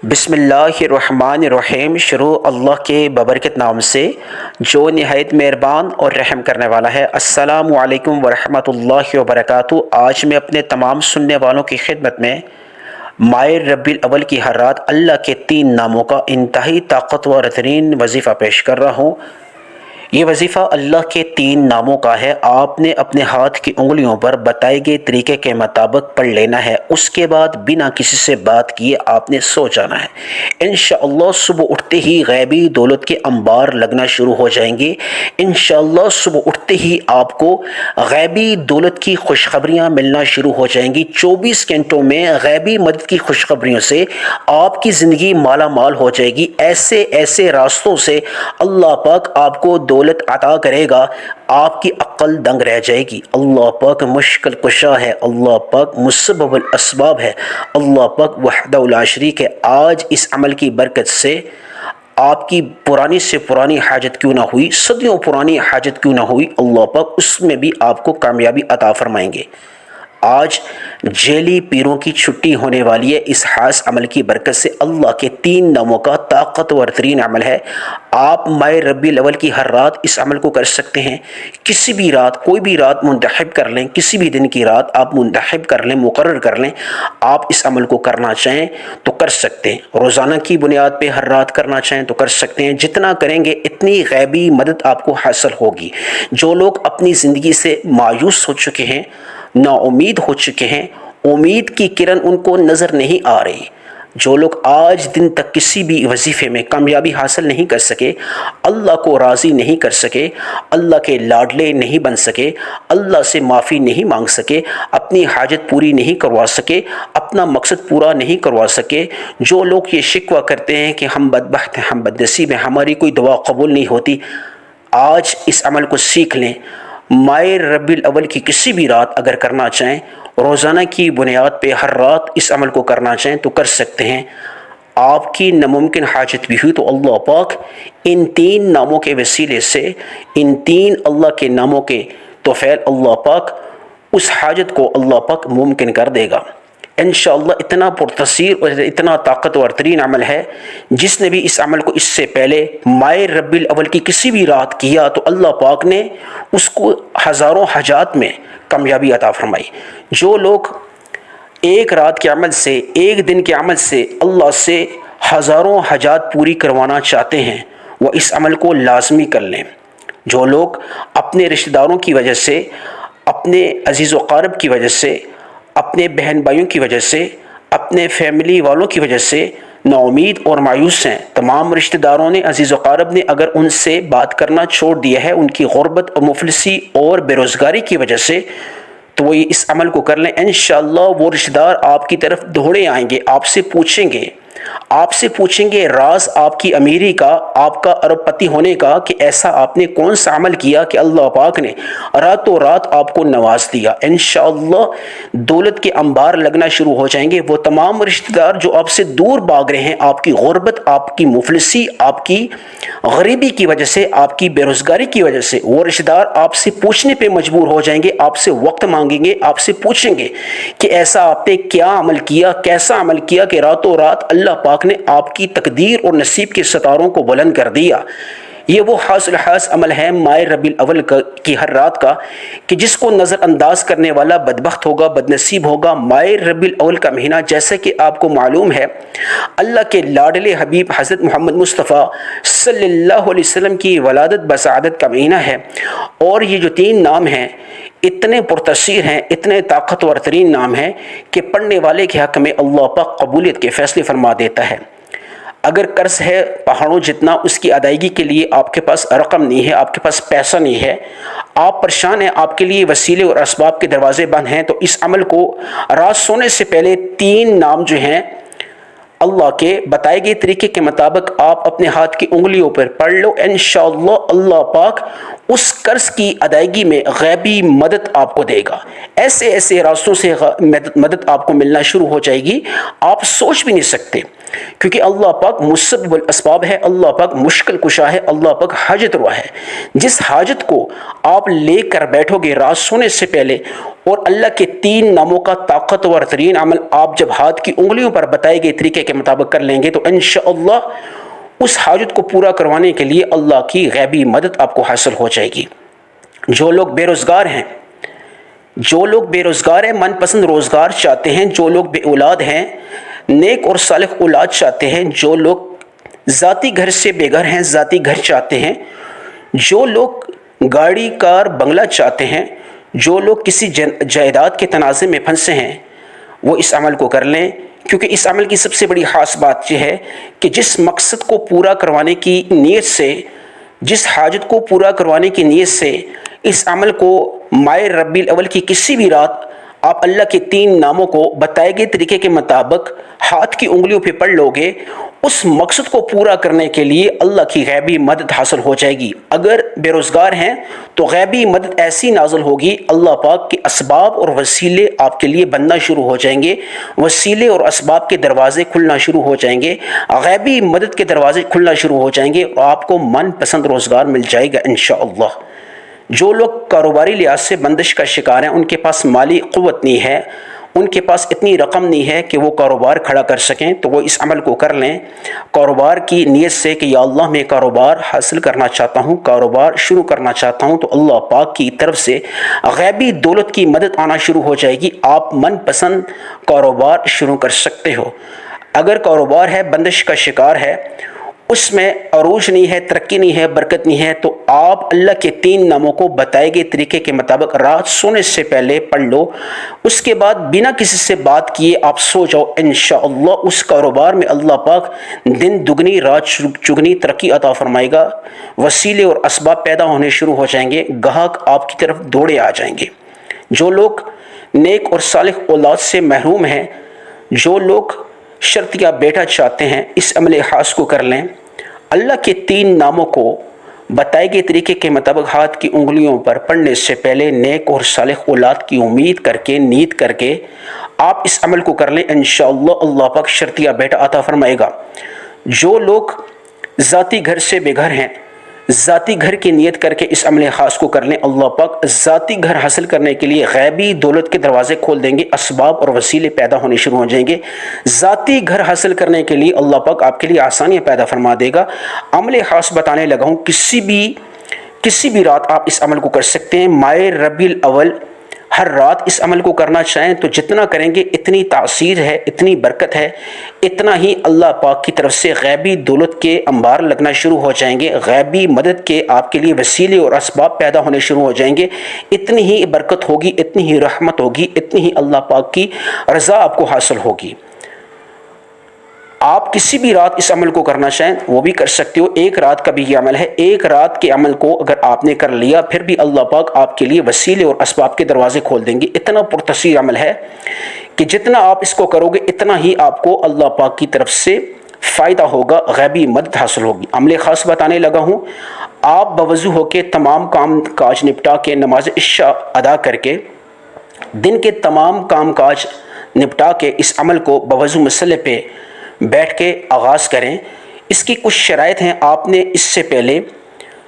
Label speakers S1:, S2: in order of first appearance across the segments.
S1: بسم اللہ الرحمن الرحیم۔ شروع اللہ کے ببرکت نام سے جو نہایت مہربان اور رحم کرنے والا ہے۔ السلام علیکم ورحمۃ اللہ وبرکاتہ۔ آج میں اپنے تمام سننے والوں کی خدمت میں ماہ ربیع الاول کی ہر رات اللہ کے 3 ناموں کا انتہائی طاقتور ترین وظیفہ پیش کر رہا ہوں۔ یہ وظیفہ اللہ کے 3 ناموں کا ہے۔ آپ نے اپنے ہاتھ کی انگلیوں پر بتائے گئے طریقے کے مطابق پڑھ لینا ہے۔ اس کے بعد بنا کسی سے بات کیے آپ نے سو جانا ہے۔ انشاءاللہ صبح اٹھتے ہی غیبی دولت کے انبار لگنا شروع ہو جائیں گے۔ انشاءاللہ صبح اٹھتے ہی آپ کو غیبی دولت کی خوشخبریاں ملنا شروع ہو جائیں گی۔ 24 گھنٹوں میں غیبی مدد کی خوشخبریوں سے آپ کی زندگی مالا مال ہو جائے گی۔ ایسے ایسے راستوں سے اللہ پاک آپ کو دولت عطا کرے گا، آپ کی عقل دنگ رہ جائے گی۔ اللہ پاک مشکل کشا ہے، اللہ پاک مسبب الاسباب ہے، اللہ پاک وحدہ لا شریک ہے۔ آج اس عمل کی برکت سے آپ کی پرانی سے پرانی حاجت کیوں نہ ہوئی، صدیوں پرانی حاجت کیوں نہ ہوئی، اللہ پاک اس میں بھی آپ کو کامیابی عطا فرمائیں گے۔ آج جیلی پیروں کی چھٹی ہونے والی ہے۔ اس خاص عمل کی برکت سے اللہ کے 3 ناموں کا طاقتور ترین عمل ہے۔ آپ ماہ ربیع الاول کی ہر رات اس عمل کو کر سکتے ہیں۔ کسی بھی رات، کوئی بھی رات منتخب کر لیں، کسی بھی دن کی رات آپ منتخب کر لیں، مقرر کر لیں۔ آپ اس عمل کو کرنا چاہیں تو کر سکتے ہیں۔ روزانہ کی بنیاد پہ ہر رات کرنا چاہیں تو کر سکتے ہیں۔ جتنا کریں گے اتنی غیبی مدد آپ کو حاصل ہوگی۔ جو لوگ اپنی زندگی سے مایوس ہو چکے ہیں، نا امید ہو چکے ہیں، امید کی کرن ان کو نظر نہیں آ رہی، جو لوگ آج دن تک کسی بھی وظیفے میں کامیابی حاصل نہیں کر سکے، اللہ کو راضی نہیں کر سکے، اللہ کے لاڈلے نہیں بن سکے، اللہ سے معافی نہیں مانگ سکے، اپنی حاجت پوری نہیں کروا سکے، اپنا مقصد پورا نہیں کروا سکے، جو لوگ یہ شکوہ کرتے ہیں کہ ہم بدبخت ہیں، ہم بدنصیب ہیں، ہماری کوئی دعا قبول نہیں ہوتی، آج اس عمل کو سیکھ لیں۔ ماہ ربیع الاول کی کسی بھی رات اگر کرنا چاہیں، روزانہ کی بنیاد پہ ہر رات اس عمل کو کرنا چاہیں تو کر سکتے ہیں۔ آپ کی ناممکن حاجت بھی ہوئی تو اللہ پاک ان 3 ناموں کے وسیلے سے، ان 3 اللہ کے ناموں کے توفیل اللہ پاک اس حاجت کو اللہ پاک ممکن کر دے گا۔ انشاءاللہ اتنا پرتاثیر اور اتنا طاقتور ترین عمل ہے، جس نے بھی اس عمل کو اس سے پہلے ماہ ربیع الاول کی کسی بھی رات کیا تو اللہ پاک نے اس کو ہزاروں حاجات میں کامیابی عطا فرمائی۔ جو لوگ ایک رات کے عمل سے، ایک دن کے عمل سے اللہ سے ہزاروں حاجات پوری کروانا چاہتے ہیں، وہ اس عمل کو لازمی کر لیں۔ جو لوگ اپنے رشتہ داروں کی وجہ سے، اپنے عزیز و اقارب کی وجہ سے، اپنے بہن بھائیوں کی وجہ سے، اپنے فیملی والوں کی وجہ سے نا امید اور مایوس ہیں، تمام رشتہ داروں نے، عزیز و اقارب نے اگر ان سے بات کرنا چھوڑ دیا ہے ان کی غربت اور مفلسی اور بے روزگاری کی وجہ سے، تو وہ اس عمل کو کر لیں۔ انشاءاللہ وہ رشتہ دار آپ کی طرف دوڑے آئیں گے، آپ سے پوچھیں گے راز آپ کی امیری کا، آپ کا ارب پتی ہونے کا، کہ ایسا آپ نے کون سا عمل کیا کہ اللہ پاک نے راتوں رات آپ کو نواز دیا۔ انشاءاللہ دولت کے انبار لگنا شروع ہو جائیں گے۔ وہ تمام رشتہ دار جو آپ سے دور بھاگ رہے ہیں، آپ کی غربت، آپ کی مفلسی، آپ کی غریبی کی وجہ سے، آپ کی بے روزگاری کی وجہ سے، وہ رشتہ دار آپ سے پوچھنے پہ مجبور ہو جائیں گے، آپ سے وقت مانگیں گے، آپ سے پوچھیں گے کہ ایسا آپ نے کیا عمل کیا، کیسا عمل کیا کہ راتوں رات اللہ پاک نے آپ کی تقدیر اور نصیب کے ستاروں کو بلند کر دیا۔ یہ وہ خاص عمل ہے ماہ ربیع الاول کی ہر رات کا، کہ جس کو نظر انداز کرنے والا بدبخت ہوگا، بدنصیب ہوگا۔ ماہ ربیع الاول کا مہینہ، جیسا کہ آپ کو معلوم ہے، اللہ کے لاڈلے حبیب حضرت محمد مصطفیٰ صلی اللہ علیہ وسلم کی ولادت بسعادت کا مہینہ ہے، اور یہ جو 3 نام ہیں اتنے پرتاثیر ہیں، اتنے طاقتور ترین نام ہیں کہ پڑھنے والے کے حق میں اللہ پاک قبولیت کے فیصلے فرما دیتا ہے۔ اگر قرض ہے پہاڑوں جتنا، اس کی ادائیگی کے لیے آپ کے پاس رقم نہیں ہے، آپ کے پاس پیسہ نہیں ہے، آپ پریشان ہیں، آپ کے لیے وسیلے اور اسباب کے دروازے بند ہیں، تو اس عمل کو رات سونے سے پہلے 3 نام جو ہیں اللہ کے بتائے گئے طریقے کے مطابق آپ اپنے ہاتھ کی انگلیوں پر پڑھ لو۔ انشاءاللہ اللہ پاک اس قرض کی ادائیگی میں غیبی مدد آپ کو دے گا۔ ایسے ایسے راستوں سے مدد آپ کو ملنا شروع ہو جائے گی، آپ سوچ بھی نہیں سکتے۔ کیونکہ اللہ پاک مسبب الاسباب ہے، اللہ پاک مشکل کشا ہے، اللہ پاک حاجت روا ہے۔ جس حاجت کو آپ لے کر بیٹھو گے رات سونے سے پہلے، اور اللہ کے 3 ناموں کا طاقتور ترین عمل آپ جب ہاتھ کی انگلیوں پر بتائے گئے طریقے کے مطابق کر لیں گے تو انشاءاللہ اس حاجت کو پورا کروانے کے لیے اللہ کی غیبی مدد آپ کو حاصل ہو جائے گی۔ جو لوگ بے روزگار ہیں، من پسند روزگار چاہتے ہیں، جو لوگ بے اولاد ہیں، نیک اور صالح اولاد چاہتے ہیں، جو لوگ ذاتی گھر سے بے گھر ہیں، ذاتی گھر چاہتے ہیں، جو لوگ گاڑی کار بنگلہ چاہتے ہیں، جو لوگ کسی جائیداد کے تنازع میں پھنسے ہیں، وہ اس عمل کو کر لیں، کیونکہ اس عمل کی سب سے بڑی خاص بات یہ ہے کہ جس مقصد کو پورا کروانے کی نیت سے، جس حاجت کو پورا کروانے کی نیت سے اس عمل کو ماہ ربیع الاول کی کسی بھی رات آپ اللہ کے 3 ناموں کو بتائے گئے طریقے کے مطابق ہاتھ کی انگلیوں پہ پڑھ لو گے، اس مقصد کو پورا کرنے کے لیے اللہ کی غیبی مدد حاصل ہو جائے گی۔ اگر بے روزگار ہیں تو غیبی مدد ایسی نازل ہوگی، اللہ پاک کے اسباب اور وسیلے آپ کے لیے بننا شروع ہو جائیں گے، وسیلے اور اسباب کے دروازے کھلنا شروع ہو جائیں گے، غیبی مدد کے دروازے کھلنا شروع ہو جائیں گے، اور آپ کو من پسند روزگار مل جائے گا انشاءاللہ۔ جو لوگ کاروباری لحاظ سے بندش کا شکار ہیں، ان کے پاس مالی قوت نہیں ہے، ان کے پاس اتنی رقم نہیں ہے کہ وہ کاروبار کھڑا کر سکیں، تو وہ اس عمل کو کر لیں کاروبار کی نیت سے کہ یا اللہ میں کاروبار حاصل کرنا چاہتا ہوں، کاروبار شروع کرنا چاہتا ہوں، تو اللہ پاک کی طرف سے غیبی دولت کی مدد آنا شروع ہو جائے گی، آپ من پسند کاروبار شروع کر سکتے ہو۔ اگر کاروبار ہے بندش کا شکار ہے، اس میں عروج نہیں ہے، ترقی نہیں ہے، برکت نہیں ہے، تو آپ اللہ کے 3 ناموں کو بتائے گئے طریقے کے مطابق رات سونے سے پہلے پڑھ لو، اس کے بعد بنا کسی سے بات کیے آپ سو جاؤ، انشاءاللہ اس کاروبار میں اللہ پاک دن دگنی رات چگنی ترقی عطا فرمائے گا، وسیلے اور اسباب پیدا ہونے شروع ہو جائیں گے، گاہک آپ کی طرف دوڑے آ جائیں گے۔ جو لوگ نیک اور صالح اولاد سے محروم ہیں، جو لوگ شرطیہ بیٹا چاہتے ہیں، اس عمل خاص کو کر لیں۔ اللہ کے 3 ناموں کو بتائے گئے طریقے کے مطابق ہاتھ کی انگلیوں پر پڑھنے سے پہلے نیک اور صالح اولاد کی امید کر کے، نیت کر کے آپ اس عمل کو کر لیں، انشاءاللہ اللہ پاک شرطیہ بیٹا عطا فرمائے گا۔ جو لوگ ذاتی گھر سے بے گھر ہیں، ذاتی گھر کی نیت کر کے اس عمل خاص کو کر لیں، اللہ پاک ذاتی گھر حاصل کرنے کے لیے غیبی دولت کے دروازے کھول دیں گے، اسباب اور وسیلے پیدا ہونے شروع ہو جائیں گے۔ ذاتی گھر حاصل کرنے کے لیے اللہ پاک آپ کے لیے آسانیاں پیدا فرما دے گا۔ عمل خاص بتانے لگا ہوں، کسی بھی رات آپ اس عمل کو کر سکتے ہیں، ماہ ربیع الاول ہر رات اس عمل کو کرنا چاہیں تو جتنا کریں گے اتنی تاثیر ہے، اتنی برکت ہے، اتنا ہی اللہ پاک کی طرف سے غیبی دولت کے انبار لگنا شروع ہو جائیں گے، غیبی مدد کے آپ کے لیے وسیلے اور اسباب پیدا ہونے شروع ہو جائیں گے، اتنی ہی برکت ہوگی، اتنی ہی رحمت ہوگی، اتنی ہی اللہ پاک کی رضا آپ کو حاصل ہوگی۔ آپ کسی بھی رات اس عمل کو کرنا چاہیں وہ بھی کر سکتے ہو، ایک رات کا بھی یہ عمل ہے، ایک رات کے عمل کو اگر آپ نے کر لیا پھر بھی اللہ پاک آپ کے لیے وسیلے اور اسباب کے دروازے کھول دیں گے۔ اتنا پرتاثیر عمل ہے کہ جتنا آپ اس کو کرو گے اتنا ہی آپ کو اللہ پاک کی طرف سے فائدہ ہوگا، غیبی مدد حاصل ہوگی۔ عمل خاص بتانے لگا ہوں، آپ بوضو ہو کے تمام کام کاج نپٹا کے نماز عشاء ادا کر کے دن کے تمام کام کاج نپٹا کے اس عمل کو بوضو مسئلے پہ بیٹھ کے آغاز کریں۔ اس کی کچھ شرائط ہیں، آپ نے اس سے پہلے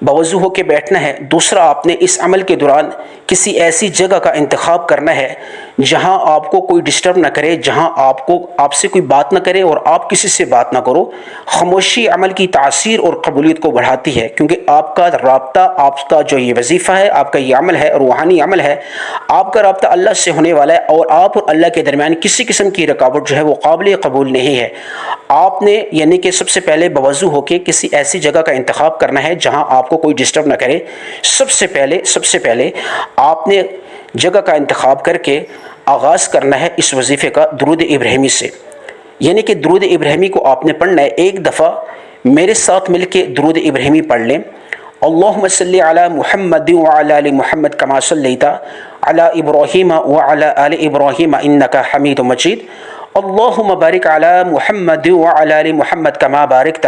S1: بوضو ہو کے بیٹھنا ہے، دوسرا آپ نے اس عمل کے دوران کسی ایسی جگہ کا انتخاب کرنا ہے جہاں آپ کو کوئی ڈسٹرب نہ کرے، جہاں آپ سے کوئی بات نہ کرے اور آپ کسی سے بات نہ کرو۔ خاموشی عمل کی تاثیر اور قبولیت کو بڑھاتی ہے، کیونکہ آپ کا رابطہ، آپ کا جو یہ وظیفہ ہے، آپ کا یہ عمل ہے، روحانی عمل ہے، آپ کا رابطہ اللہ سے ہونے والا ہے، اور آپ اور اللہ کے درمیان کسی قسم کی رکاوٹ جو ہے وہ قابل قبول نہیں ہے۔ آپ نے یعنی کہ سب سے پہلے بوضو ہو کے کسی ایسی جگہ کا انتخاب کرنا ہے جہاں آپ کو کوئی ڈسٹرب نہ کرے۔ سب سے پہلے آپ نے جگہ کا انتخاب کر کے آغاز کرنا ہے اس وظیفے کا درود ابراہیمی سے، یعنی کہ درود ابراہیمی کو آپ نے پڑھنا ہے۔ ایک دفعہ میرے ساتھ مل کے درود ابراہیمی پڑھ لیں۔ اللہم صلی علی محمد وعلی آل محمد کما صلیت علی ابراہیم وعلی آل ابراہیم انک حمید مجید۔ اللہم بارک علی محمد وعلی آل محمد کما بارکت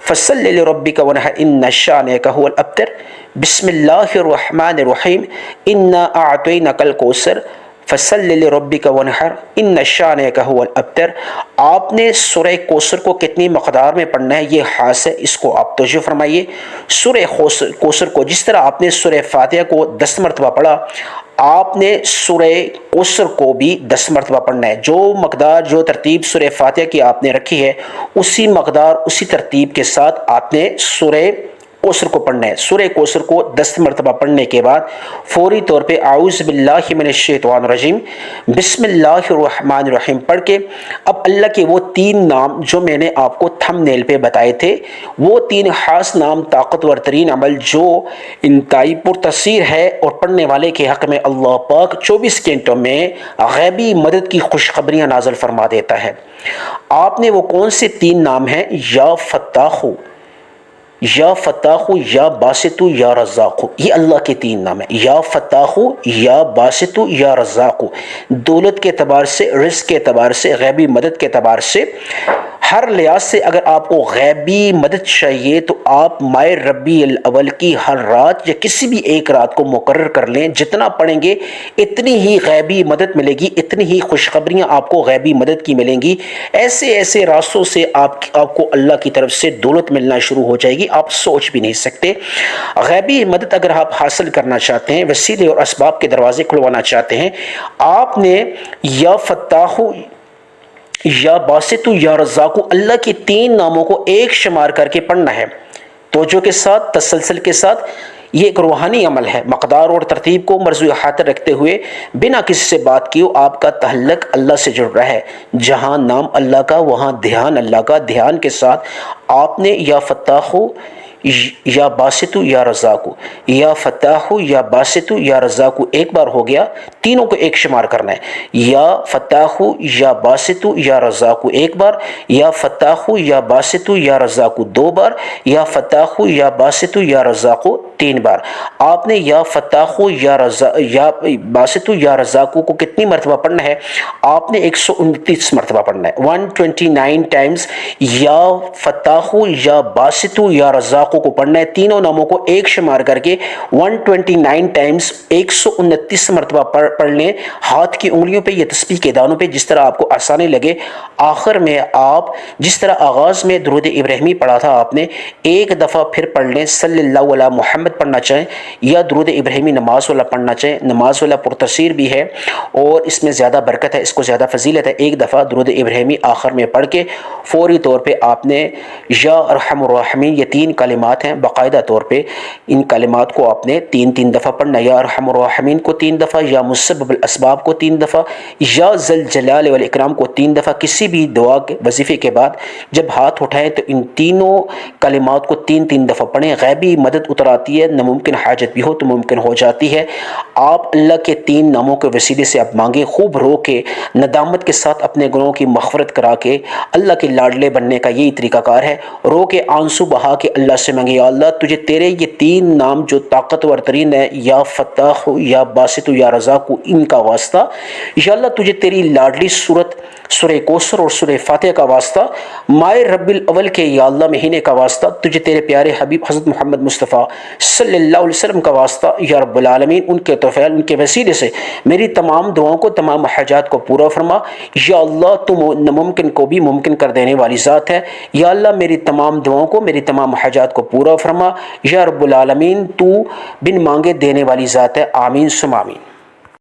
S1: فصلی لربک ونحر ان شانک هو الابتر، بسم اللہ الرحمن الرحیم، انا اعطینک الکوثر فصلی لربک ونحر ان شانک هو الابتر۔ آپ نے سورہ کوثر کو کتنی مقدار میں پڑھنا ہے یہ خاص ہے، اس کو آپ توجہ فرمائیے۔ سورہ کوثر کو جس طرح آپ نے سورہ فاتحہ کو 10 مرتبہ پڑھا، آپ نے سورہ کوثر کو بھی 10 مرتبہ پڑھنا ہے۔ جو مقدار جو ترتیب سورہ فاتحہ کی آپ نے رکھی ہے، اسی مقدار اسی ترتیب کے ساتھ آپ نے سورہ کوثر کو پڑھنا ہے۔ سورہ کوثر کو 10 مرتبہ پڑھنے کے بعد فوری طور پہ اعوذ باللہ من الشیطان الرجیم بسم اللہ الرحمن الرحیم پڑھ کے اب اللہ کے وہ 3 نام جو میں نے آپ کو تھم نیل پہ بتائے تھے، وہ 3 خاص نام، طاقتور ترین عمل جو انتہائی پرتاثیر ہے اور پڑھنے والے کے حق میں اللہ پاک 24 گھنٹوں میں غیبی مدد کی خوشخبریاں نازل فرما دیتا ہے۔ آپ نے وہ کون سے 3 نام ہیں؟ یا فتاح، یا فتاح، یا باسط، یا رزاق، یہ اللہ کے 3 نام ہیں۔ یا فتاح، یا باسط، یا رزاق، دولت کے اعتبار سے، رزق کے اعتبار سے، غیبی مدد کے اعتبار سے، ہر لحاظ سے اگر آپ کو غیبی مدد چاہیے تو آپ ماہ ربیع الاول کی ہر رات یا کسی بھی ایک رات کو مقرر کر لیں، جتنا پڑھیں گے اتنی ہی غیبی مدد ملے گی، اتنی ہی خوشخبریاں آپ کو غیبی مدد کی ملیں گی۔ ایسے ایسے راستوں سے آپ کو اللہ کی طرف سے دولت ملنا شروع ہو جائے گی، آپ سوچ بھی نہیں سکتے۔ غیبی مدد اگر آپ حاصل کرنا چاہتے ہیں، وسیلے اور اسباب کے دروازے کھلوانا چاہتے ہیں، آپ نے یا فتاح، یا باسط، یا رزاق، اللہ کے 3 ناموں کو ایک شمار کر کے پڑھنا ہے، توجہ کے ساتھ، تسلسل کے ساتھ۔ یہ ایک روحانی عمل ہے، مقدار اور ترتیب کو مرزوی خاطر رکھتے ہوئے بنا کسی سے بات کیے آپ کا تعلق اللہ سے جڑ رہا ہے۔ جہاں نام اللہ کا وہاں دھیان اللہ کا، دھیان کے ساتھ آپ نے یا فتاح، یا باسط، یا رزاق، یا فتاح، یا باسط، یا رزاق ایک بار ہو گیا، تینوں کو ایک شمار کرنا ہے۔ یا فتاح، یا باسط، یا رزاق ایک بار، یا فتاح، یا باسط، یا رزاق 2 بار، یا فتاح، یا باسط، یا رزاق 3 بار۔ آپ نے یا فتاح، یا باسط، یا رزاق کو کتنی مرتبہ پڑھنا ہے؟ آپ نے 129 مرتبہ پڑھنا ہے، 129 ٹائمز یا فتاح، یا باسط، یا رزاق کو پڑھنا ہے۔ تینوں ناموں کو ایک شمار کر کے 129 ٹائمز 129 مرتبہ پڑھ لیں، ہاتھ کی انگلیوں پہ یا تسبیح کے دانوں پہ، جس طرح آپ کو آسانی لگے۔ آخر میں آپ جس طرح آغاز میں درود ابراہیمی پڑھا تھا، آپ نے ایک دفعہ پھر پڑھ لیں، صلی اللہ علی محمد پڑھنا چاہیں یا درود ابراہیمی نماز والا پڑھنا چاہیں۔ نماز والا پرتاثیر بھی ہے اور اس میں زیادہ برکت ہے، اس کو زیادہ فضیلت ہے۔ ایک دفعہ درود ابراہیمی آخر میں پڑھ کے فوری طور پہ آپ نے یا ارحم الراحمین، یہ 3 کلمات ہیں، باقاعدہ طور پہ ان کلمات کو آپ نے 3 دفعہ پڑھنا، یا ارحم الراحمین کو 3 دفعہ، یا مسبب الاسباب کو 3 دفعہ، یا ذل جلال والاکرام کو 3 دفعہ۔ کسی بھی دعا کے وظیفے کے بعد جب ہاتھ اٹھائیں تو ان تینوں کلمات کو 3 دفعہ پڑھیں، غیبی مدد اتر آتی ہے، ناممکن حاجت بھی ہو تو ممکن ہو جاتی ہے۔ آپ اللہ کے 3 ناموں کے وسیلے سے آپ مانگیں، خوب رو کے ندامت کے ساتھ اپنے گناہوں کی مغفرت کرا کے اللہ کے لاڈلے بننے کا یہی طریقہ کار ہے۔ رو کے آنسو بہا کے اللہ سے مانگے، یا اللہ تجھے تیرے یہ 3 نام جو طاقتور ترین ہے، یا فتاح، یا باسط، یا رزاق، ان کا واسطہ، یا اللہ تجھے تیری لاڈلی صورت سورہ کوثر اور سورہ فاتحہ کا واسطہ، ماہ ربیع الاول کے یا اللہ مہینے کا واسطہ، تجھے تیرے پیارے حبیب حضرت محمد مصطفیٰ صلی اللہ علیہ وسلم کا واسطہ، یا رب العالمین ان کے توفیل، ان کے وسیلے سے میری تمام دعاؤں کو، تمام حاجات کو پورا فرما۔ یا اللہ تم ناممکن کو بھی ممکن کر دینے والی ذات ہے، یا اللہ میری تمام دعاؤں کو، میری تمام حاجات کو پورا فرما، یا رب العالمین تو بن مانگے دینے والی ذات ہے۔ آمین ثم آمین۔